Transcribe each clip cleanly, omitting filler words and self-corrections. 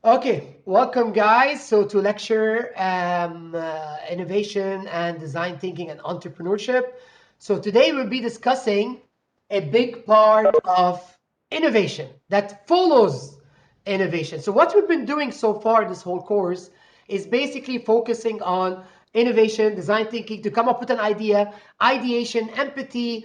Okay, welcome guys. So to lecture innovation and design thinking and entrepreneurship. So today we'll be discussing a big part of innovation that follows innovation. So what we've been doing so far this whole course is basically focusing on innovation, design thinking to come up with an idea, ideation, empathy,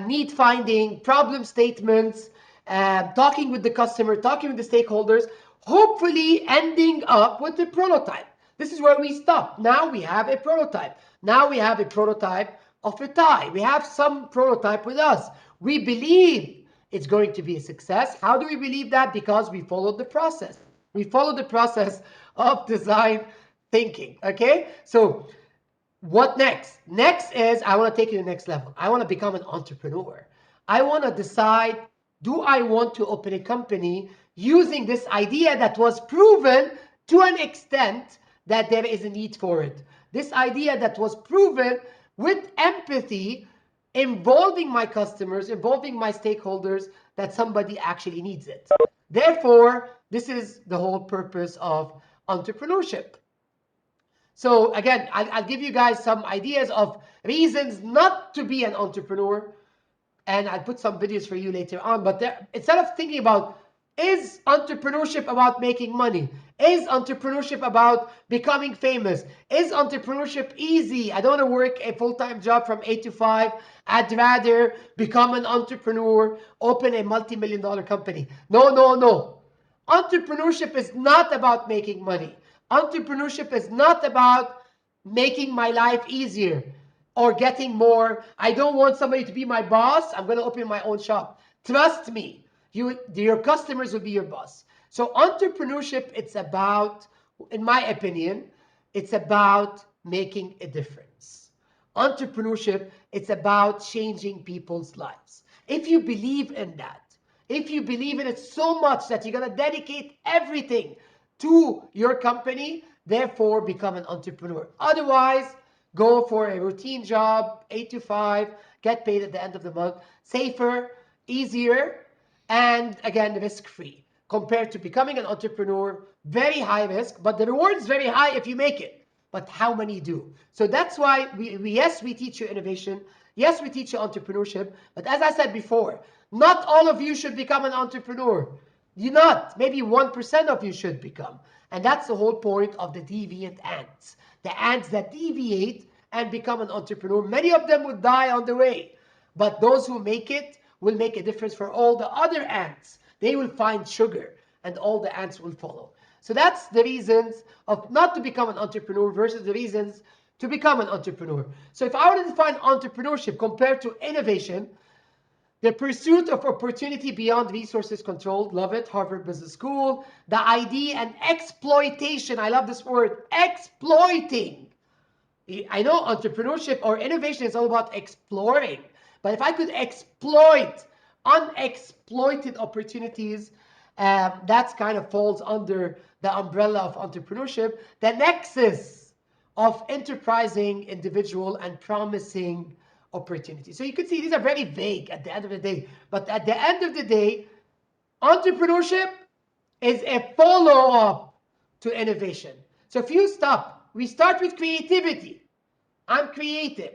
need finding, problem statements, talking with the customer, talking with the stakeholders, hopefully ending up with a prototype. This is where we stop. Now we have a prototype. Now we have a prototype of a tie. We have some prototype with us. We believe it's going to be a success. How do we believe that? Because we followed the process. We followed the process of design thinking. Okay? So what next? Next is I want to take you to the next level. I want to become an entrepreneur. I want to decide, do I want to open a company using this idea that was proven to an extent that there is a need for it? This idea that was proven with empathy, involving my customers, involving my stakeholders, that somebody actually needs it. Therefore, this is the whole purpose of entrepreneurship. So again, I'll give you guys some ideas of reasons not to be an entrepreneur, and I'll put some videos for you later on. But instead of thinking about, is entrepreneurship about making money? Is entrepreneurship about becoming famous? Is entrepreneurship easy? I don't want to work a full-time job from 8 to 5. I'd rather become an entrepreneur, open a multi-million-dollar company. No, no, no. Entrepreneurship is not about making money. Entrepreneurship is not about making my life easier or getting more. I don't want somebody to be my boss. I'm going to open my own shop. Trust me, your customers will be your boss. So entrepreneurship, it's about, in my opinion, it's about making a difference. Entrepreneurship, it's about changing people's lives. If you believe in that, if you believe in it so much that you're going to dedicate everything to your company, therefore become an entrepreneur. Otherwise, go for a routine job, 8 to 5, get paid at the end of the month, safer, easier, and again, risk-free. Compared to becoming an entrepreneur, very high risk, but the reward is very high if you make it. But how many do? So that's why yes, we teach you innovation. Yes, we teach you entrepreneurship. But as I said before, not all of you should become an entrepreneur. You not. Maybe 1% of you should become. And that's the whole point of the deviant ants. The ants that deviate and become an entrepreneur. Many of them would die on the way. But those who make it will make a difference for all the other ants. They will find sugar and all the ants will follow. So that's the reasons of not to become an entrepreneur versus the reasons to become an entrepreneur. So if I were to define entrepreneurship compared to innovation, the pursuit of opportunity beyond resources controlled, love it, Harvard Business School. The idea and exploitation, I love this word, exploiting. I know entrepreneurship or innovation is all about exploring, but if I could exploit unexploited opportunities, that kind of falls under the umbrella of entrepreneurship. The nexus of enterprising individual and promising opportunity. So you could see these are very vague at the end of the day, but at the end of the day, entrepreneurship is a follow-up to innovation. So if you stop, we start with creativity. I'm creative.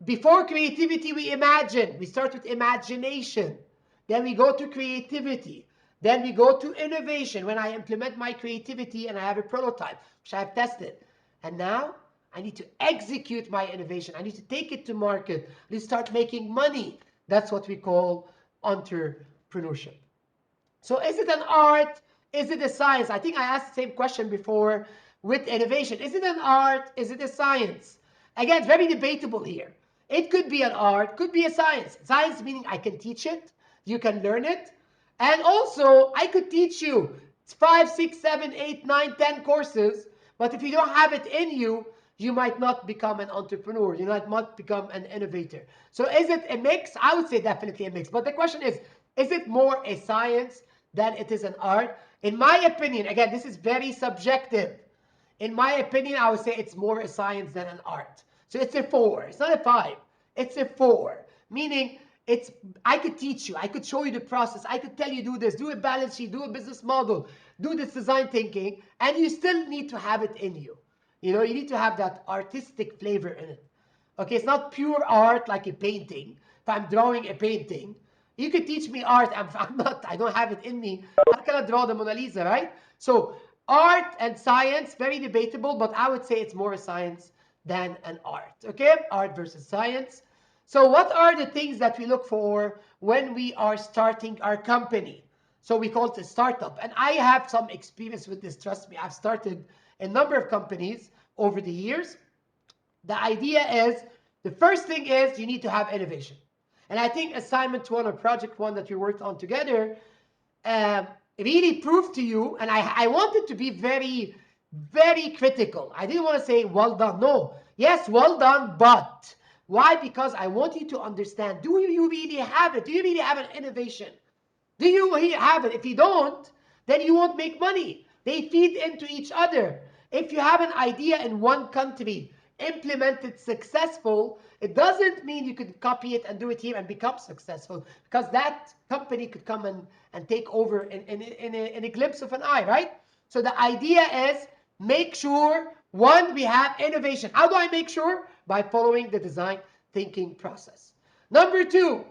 Before creativity, we imagine. We start with imagination. Then we go to creativity. Then we go to innovation when I implement my creativity and I have a prototype, which I have tested. And now I need to execute my innovation. I need to take it to market. I need to start making money. That's what we call entrepreneurship. So is it an art? Is it a science? I think I asked the same question before with innovation. Is it an art? Is it a science? Again, it's very debatable here. It could be an art, could be a science. Science meaning I can teach it, you can learn it. And also, I could teach you 5, 6, 7, 8, 9, 10 courses, but if you don't have it in you, you might not become an entrepreneur. You might not become an innovator. So is it a mix? I would say definitely a mix. But the question is it more a science than it is an art? In my opinion, again, this is very subjective. In my opinion, I would say it's more a science than an art. So it's a 4. It's not a 5. It's a 4. Meaning I could teach you, I could show you the process, I could tell you do this, do a balance sheet, do a business model, do this design thinking, and you still need to have it in you. You know, you need to have that artistic flavor in it. Okay, it's not pure art like a painting. If I'm drawing a painting, you could teach me art. I don't have it in me. How can I draw the Mona Lisa, right? So art and science, very debatable, but I would say it's more a science than an art. Okay, art versus science. So what are the things that we look for when we are starting our company? So we call it a startup. And I have some experience with this, trust me. I've started a number of companies over the years. The idea is, the first thing is you need to have innovation. And I think assignment one or project one that we worked on together really proved to you, and I wanted to be very, very critical. I didn't want to say, well done. No. Yes, well done, but why? Because I want you to understand, do you really have it? Do you really have an innovation? Do you have it? If you don't, then you won't make money. They feed into each other. If you have an idea in one country, implement it successful, it doesn't mean you could copy it and do it here and become successful, because that company could come and take over in a glimpse of an eye, right? So the idea is, make sure, one, we have innovation. How do I make sure? By following the design thinking process. Number two,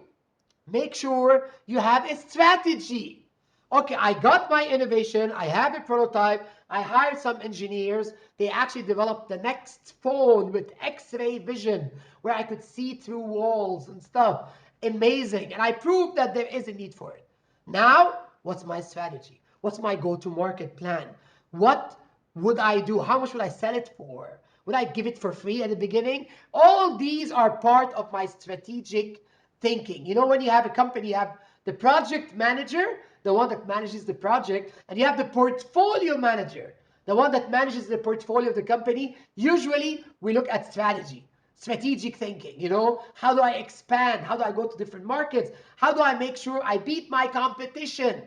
make sure you have a strategy. Okay, I got my innovation, I have a prototype, I hired some engineers, they actually developed the next phone with X-ray vision, where I could see through walls and stuff. Amazing. And I proved that there is a need for it. Now, what's my strategy? What's my go-to-market plan? What would I do? How much would I sell it for? Would I give it for free at the beginning? All these are part of my strategic thinking. You know, when you have a company, you have the project manager, the one that manages the project, and you have the portfolio manager, the one that manages the portfolio of the company. Usually, we look at strategy, strategic thinking. You know, how do I expand? How do I go to different markets? How do I make sure I beat my competition?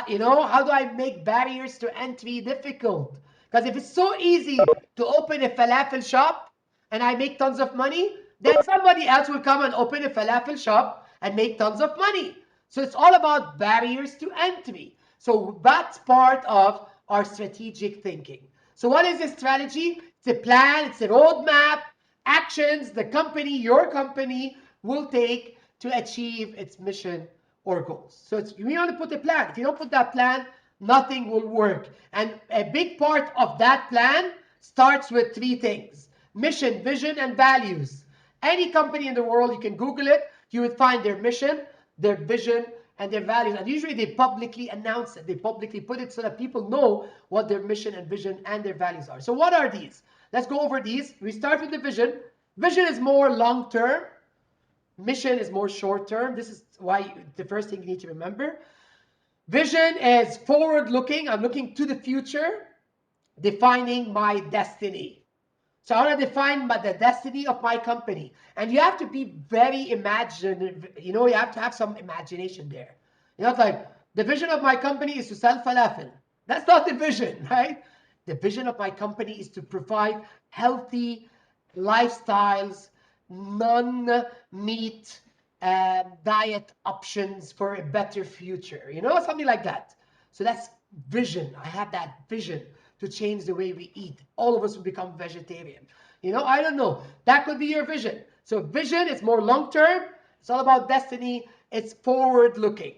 You know, how do I make barriers to entry difficult? Because if it's so easy to open a falafel shop and I make tons of money, then somebody else will come and open a falafel shop and make tons of money. So it's all about barriers to entry. So that's part of our strategic thinking. So what is a strategy? It's a plan, it's a roadmap, actions the company, your company, will take to achieve its mission or goals. So we want to put a plan. If you don't put that plan, nothing will work. And a big part of that plan starts with three things: mission, vision, and values. Any company in the world, you can Google it, you would find their mission, their vision, and their values. And usually they publicly announce it. They publicly put it so that people know what their mission and vision and their values are. So what are these? Let's go over these. We start with the vision. Vision is more long-term. Mission is more short-term. This is why the first thing you need to remember. Vision is forward-looking. I'm looking to the future, defining my destiny. So I want to define the destiny of my company. And you have to be very imaginative. You know, you have to have some imagination there. You're not like, the vision of my company is to sell falafel. That's not the vision, right? The vision of my company is to provide healthy lifestyles, non-meat diet options for a better future. You know, something like that. So that's vision. I have that vision to change the way we eat. All of us will become vegetarian. You know, I don't know. That could be your vision. So vision is more long-term. It's all about destiny. It's forward-looking.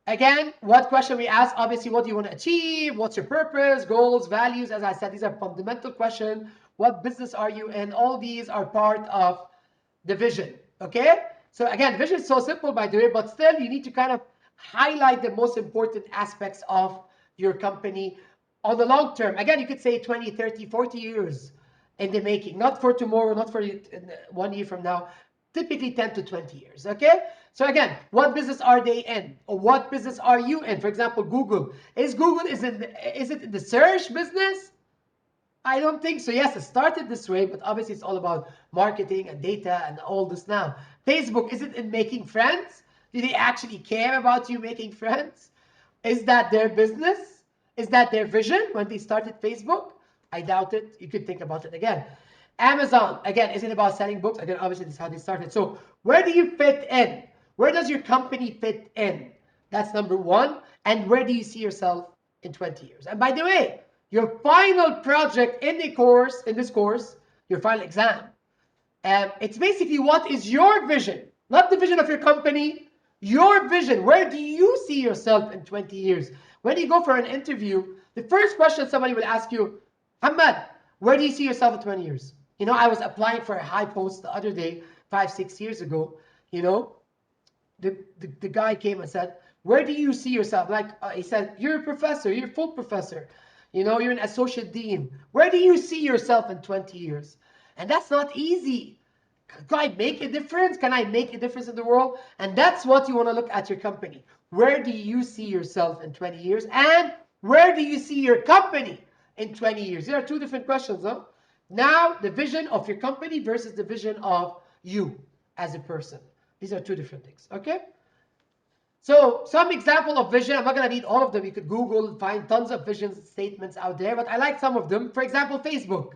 Again, what question we ask? Obviously, what do you want to achieve? What's your purpose, goals, values? As I said, these are fundamental questions. What business are you in? All these are part of the vision. Okay? So again, vision is so simple, by the way, but still you need to kind of highlight the most important aspects of your company on the long term. Again, you could say 20, 30, 40 years in the making, not for tomorrow, not for 1 year from now, typically 10 to 20 years, okay? So again, what business are they in? Or what business are you in? For example, Google. Is it in the search business? I don't think so. Yes, it started this way, but obviously it's all about marketing and data and all this now. Facebook, is it in making friends? Do they actually care about you making friends? Is that their business? Is that their vision when they started Facebook? I doubt it. You could think about it again. Amazon, again, is it about selling books? Again, obviously this is how they started. So where do you fit in? Where does your company fit in? That's number one. And where do you see yourself in 20 years? And by the way, your final project in this course, your final exam, it's basically what is your vision, not the vision of your company, your vision. Where do you see yourself in 20 years? When you go for an interview, the first question somebody will ask you, Hamad, where do you see yourself in 20 years? You know, I was applying for a high post the other day, 5-6 years ago. You know, the guy came and said, where do you see yourself? Like, he said, you're a professor, you're a full professor. You know, you're an associate dean. Where do you see yourself in 20 years? And that's not easy. Can I make a difference? Can I make a difference in the world? And that's what you want to look at your company. Where do you see yourself in 20 years? And where do you see your company in 20 years? There are two different questions, huh? Now, the vision of your company versus the vision of you as a person. These are two different things, okay? So some example of vision, I'm not going to read all of them. You could Google, find tons of vision statements out there, but I like some of them. For example, Facebook.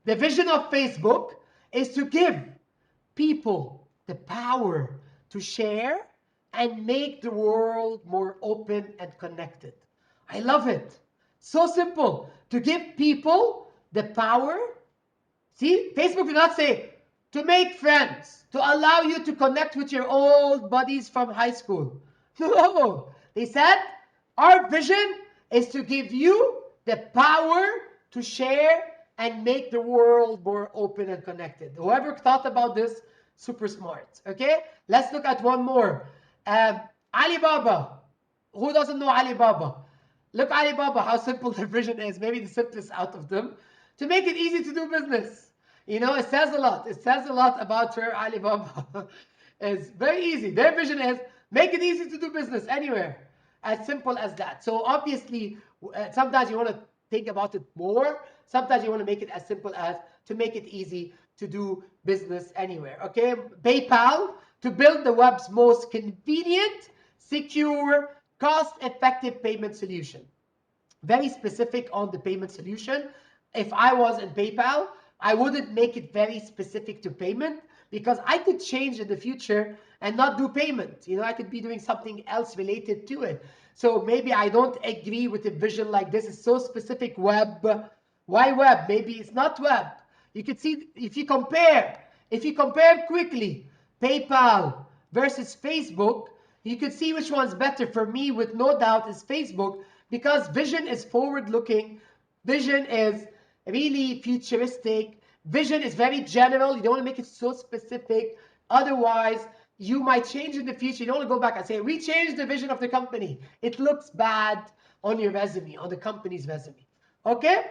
The vision of Facebook is to give people the power to share and make the world more open and connected. I love it. So simple. To give people the power. See, Facebook did not say to make friends, to allow you to connect with your old buddies from high school. No, they said our vision is to give you the power to share and make the world more open and connected. Whoever thought about this, super smart. Okay, let's look at one more. Alibaba. Who doesn't know Alibaba? Look, Alibaba, how simple their vision is. Maybe the simplest out of them. To make it easy to do business. You know, it says a lot. It says a lot about where Alibaba is. Very easy. Their vision is make it easy to do business anywhere. As simple as that. So obviously, sometimes you want to think about it more. Sometimes you want to make it as simple as to make it easy to do business anywhere. Okay, PayPal, to build the web's most convenient, secure, cost-effective payment solution. Very specific on the payment solution. If I was in PayPal, I wouldn't make it very specific to payment because I could change in the future and not do payment. You know, I could be doing something else related to it. So maybe I don't agree with a vision like this. It's so specific. Web. Why web? Maybe it's not web. You could see if you compare quickly PayPal versus Facebook, you could see which one's better. For me, with no doubt, is Facebook, because vision is forward-looking. Vision is really futuristic. Vision is very general. You don't want to make it so specific. Otherwise, you might change in the future. You don't want to go back and say, we changed the vision of the company. It looks bad on your resume, on the company's resume. Okay?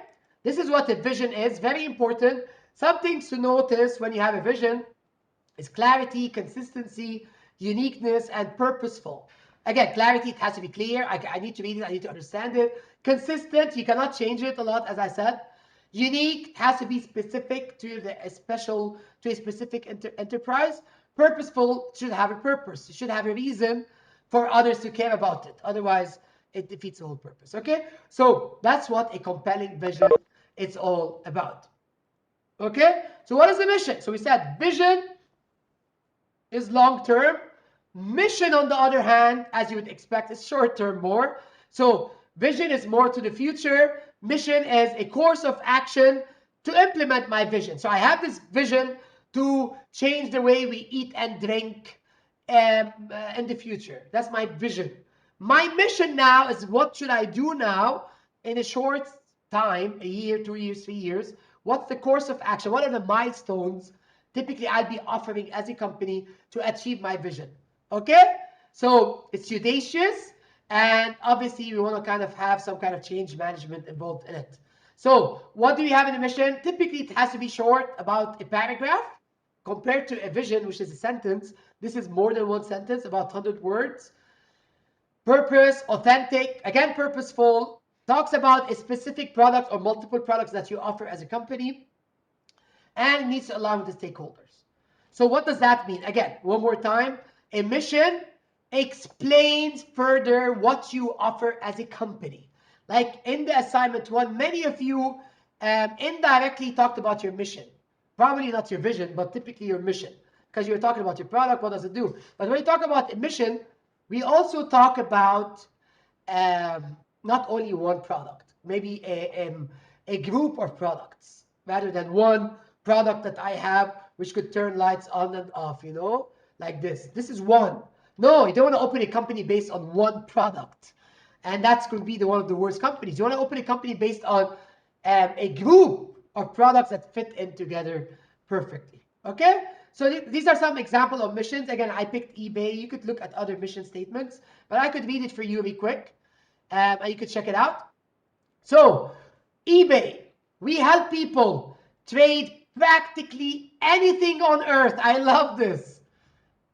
This is what a vision is. Very important. Some things to notice when you have a vision is clarity, consistency, uniqueness, and purposeful. Again, clarity, it has to be clear. I need to read it. I need to understand it. Consistent, you cannot change it a lot, as I said. Unique, has to be specific to a specific enterprise. Purposeful, should have a purpose. It should have a reason for others to care about it. Otherwise, it defeats the whole purpose. Okay? So that's what a compelling vision is all about. Okay? So what is the mission? So we said vision is long-term. Mission, on the other hand, as you would expect, is short-term more. So vision is more to the future. Mission is a course of action to implement my vision. So I have this vision to change the way we eat and drink in the future. That's my vision. My mission now is, what should I do now in a short time, a year, 2 years, 3 years? What's the course of action? What are the milestones typically I'll be offering as a company to achieve my vision? Okay? So it's audacious, and obviously we want to kind of have some kind of change management involved in it. So what do we have in a mission? Typically it has to be short, about a paragraph, compared to a vision, which is a sentence. This is more than one sentence, about 100 words. Purpose, authentic, again purposeful, talks about a specific product or multiple products that you offer as a company, and needs to align with the stakeholders. So what does that mean? Again, one more time, a mission explains further what you offer as a company. Like in the assignment one, many of you indirectly talked about your mission. Probably not your vision, but typically your mission. because you're talking about your product, what does it do? But when you talk about a mission, we also talk about not only one product, maybe a group of products, rather than one product that I have, which could turn lights on and off, you know, like this. This is one. No, you don't want to open a company based on one product. And that's going to be one of the worst companies. You want to open a company based on a group of products that fit in together perfectly. Okay? So these are some examples of missions. Again, I picked eBay. You could look at other mission statements, but I could read it for you really quick. And you could check it out. So, eBay, we help people trade practically anything on earth. I love this.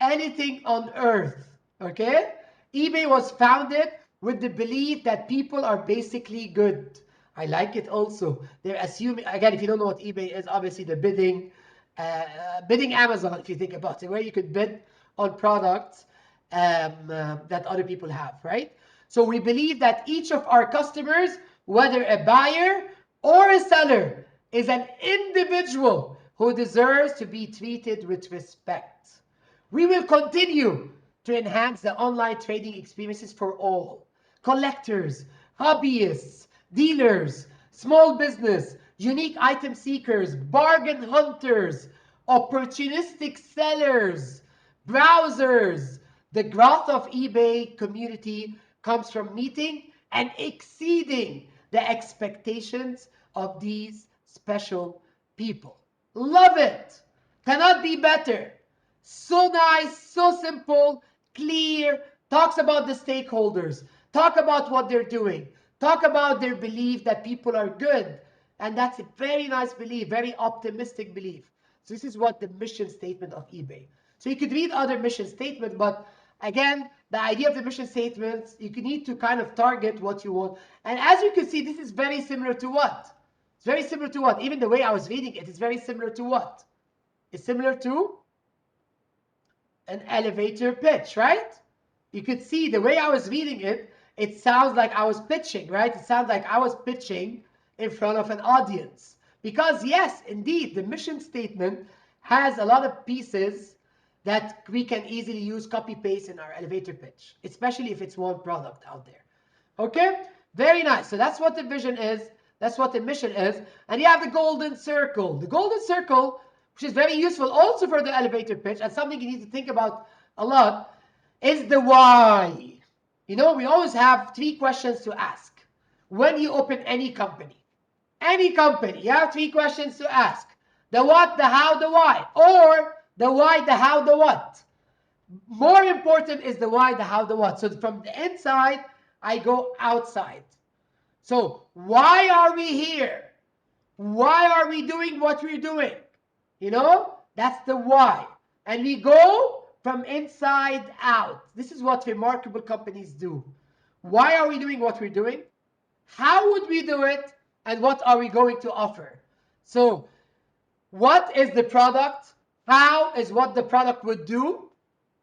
Anything on earth. Okay? eBay was founded with the belief that people are basically good. I like it also. They're assuming, again, if you don't know what eBay is, obviously the bidding Amazon, if you think about it, where you could bid on products that other people have, right? So we believe that each of our customers, whether a buyer or a seller, is an individual who deserves to be treated with respect. We will continue to enhance the online trading experiences for all. Collectors, hobbyists, dealers, small business, unique item seekers, bargain hunters, opportunistic sellers, browsers. The growth of eBay community comes from meeting and exceeding the expectations of these special people. Love it. Cannot be better. So nice, so simple, clear, talks about the stakeholders, talk about what they're doing, talk about their belief that people are good. And that's a very nice belief, very optimistic belief. So this is what the mission statement of eBay. So you could read other mission statements, but again, the idea of the mission statements, you need to kind of target what you want. And as you can see, this is very similar to what? It's very similar to what? Even the way I was reading it is very similar to what? It's similar to an elevator pitch, right? You could see the way I was reading it, it sounds like I was pitching, right? It sounds like I was pitching in front of an audience. Because yes, indeed, the mission statement has a lot of pieces that we can easily use copy-paste in our elevator pitch, especially if it's one product out there. Okay? Very nice. So that's what the vision is. That's what the mission is. And you have the golden circle. The golden circle, which is very useful also for the elevator pitch, and something you need to think about a lot, is the why. You know, we always have 3 questions to ask when you open any company. Any company, you have 3 questions to ask. The what, the how, the why. Or the why, the how, the what. More important is the why, the how, the what. So from the inside, I go outside. So why are we here? Why are we doing what we're doing? You know, that's the why. And we go from inside out. This is what remarkable companies do. Why are we doing what we're doing? How would we do it? And what are we going to offer? So what is the product? How is what the product would do?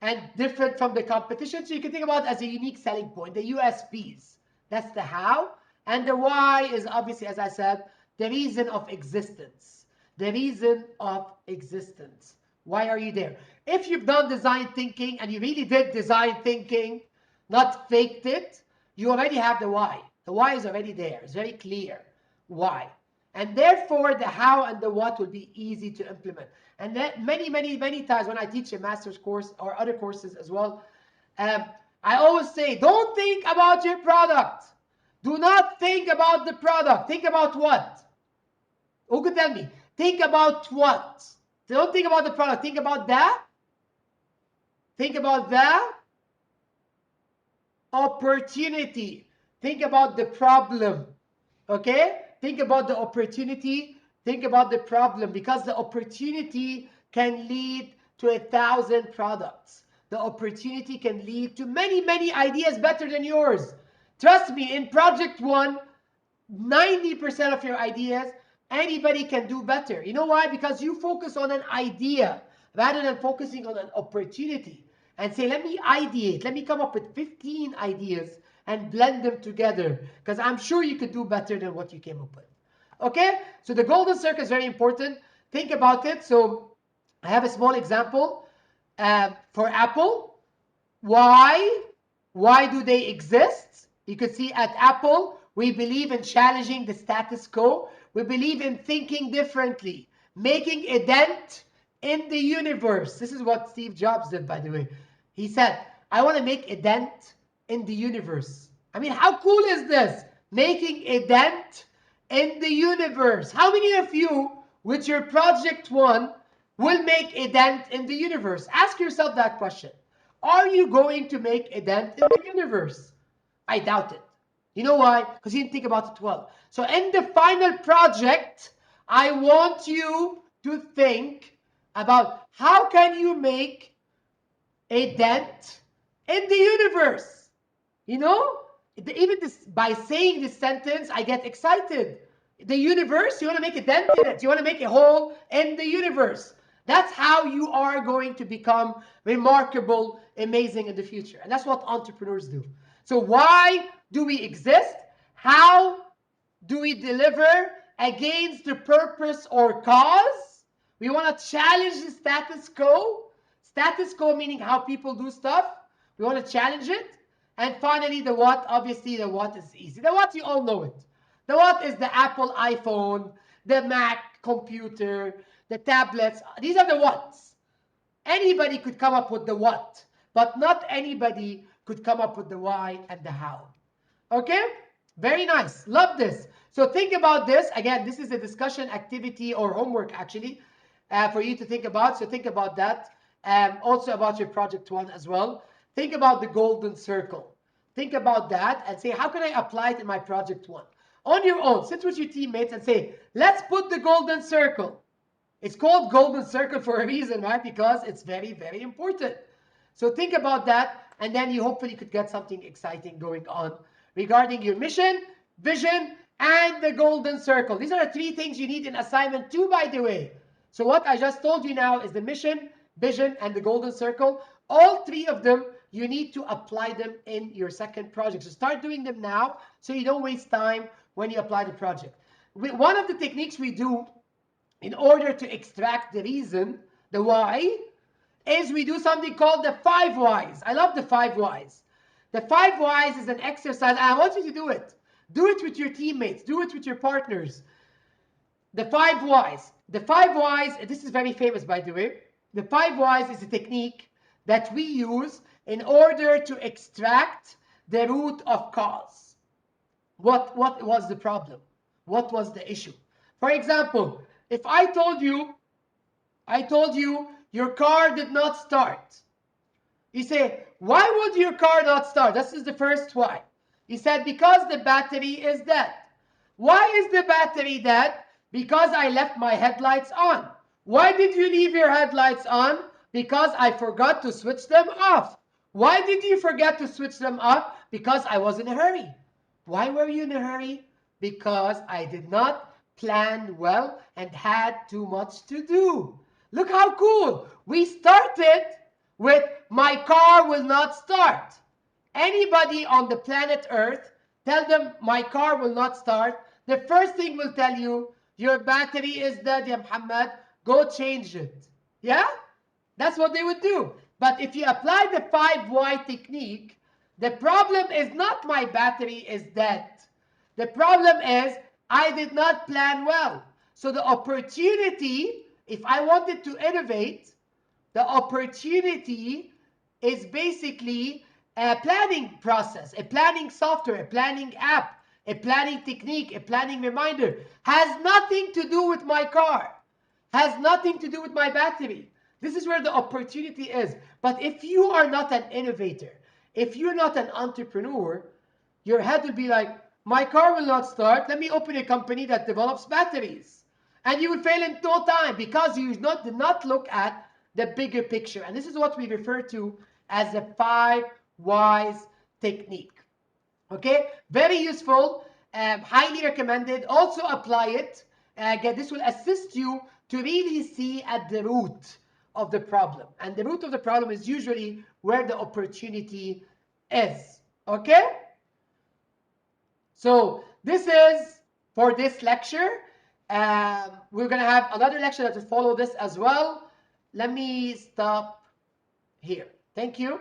And different from the competition. So you can think about it as a unique selling point, the USPs. That's the how. And the why is obviously, as I said, the reason of existence. The reason of existence. Why are you there? If you've done design thinking and you really did design thinking, not faked it, you already have the why. The why is already there. It's very clear. Why? And therefore, the how and the what will be easy to implement. And that many times when I teach a master's course or other courses as well, I always say, don't think about your product. Do not think about the product. Think about what? Who could tell me? Think about what? Don't think about the product. Think about that. Think about the opportunity. Think about the problem. Okay? Think about the opportunity. Think about the problem, because the opportunity can lead to 1,000 products. The opportunity can lead to many ideas better than yours. Trust me, in project 1, 90% of your ideas, anybody can do better. You know why? Because you focus on an idea rather than focusing on an opportunity. And say, let me ideate. Let me come up with 15 ideas and blend them together, because I'm sure you could do better than what you came up with. Okay? So the golden circle is very important. Think about it. So I have a small example. for Apple. Why? Why do they exist? You can see at Apple, we believe in challenging the status quo. We believe in thinking differently, making a dent in the universe. This is what Steve Jobs did, by the way. He said, I want to make a dent in the universe. I mean, how cool is this? Making a dent in the universe. How many of you, with your project one, will make a dent in the universe? Ask yourself that question. Are you going to make a dent in the universe? I doubt it. You know why? Because you didn't think about it well. So in the final project, I want you to think about how can you make a dent in the universe. You know, even this, by saying this sentence, I get excited. The universe, you want to make a dent in it. You want to make a hole in the universe. That's how you are going to become remarkable, amazing in the future. And that's what entrepreneurs do. So why do we exist? How do we deliver against the purpose or cause? We want to challenge the status quo. Status quo meaning how people do stuff. We want to challenge it. And finally, the what. Obviously, the what is easy. The what, you all know it. The what is the Apple iPhone, the Mac computer, the tablets. These are the whats. Anybody could come up with the what, but not anybody could come up with the why and the how. Okay? Very nice. Love this. So think about this. Again, this is a discussion activity or homework, actually, for you to think about. So think about that. Also about your project one as well. Think about the golden circle. Think about that and say, how can I apply it in my project one? On your own, sit with your teammates and say, let's put the golden circle. It's called golden circle for a reason, right? Because it's very, very important. So think about that, and then you hopefully could get something exciting going on regarding your mission, vision, and the golden circle. These are the three things you need in assignment 2, by the way. So what I just told you now is the mission, vision, and the golden circle. All three of them, you need to apply them in your second project. So start doing them now so you don't waste time when you apply the project. One of the techniques we do in order to extract the reason, the why, is we do something called the 5 whys. I love the 5 whys. The 5 whys is an exercise. I want you to do it. Do it with your teammates. Do it with your partners. The 5 whys. The 5 whys, this is very famous, by the way. The 5 whys is a technique that we use in order to extract the root of cause. What was the problem? What was the issue? For example, if I told you your car did not start. You say, why would your car not start? This is the first why. He said, because the battery is dead. Why is the battery dead? Because I left my headlights on. Why did you leave your headlights on? Because I forgot to switch them off. Why did you forget to switch them off? Because I was in a hurry. Why were you in a hurry? Because I did not plan well and had too much to do. Look how cool. We started with my car will not start. Anybody on the planet Earth, tell them my car will not start. The first thing will tell you, your battery is dead, ya Muhammad. Go change it. Yeah? That's what they would do. But if you apply the 5 why technique, the problem is not my battery is dead. The problem is I did not plan well. So the opportunity, if I wanted to innovate, the opportunity is basically a planning process, a planning software, a planning app, a planning technique, a planning reminder. Has nothing to do with my car. Has nothing to do with my battery. This is where the opportunity is. But if you are not an innovator, if you're not an entrepreneur, your head will be like, my car will not start. Let me open a company that develops batteries. And you will fail in no time because you did not look at the bigger picture. And this is what we refer to as the 5 whys technique. Okay, very useful, highly recommended. Also apply it. Again, this will assist you to really see at the root of the problem. And the root of the problem is usually where the opportunity is. Okay? So this is for this lecture. We're going to have another lecture that will follow this as well. Let me stop here. Thank you.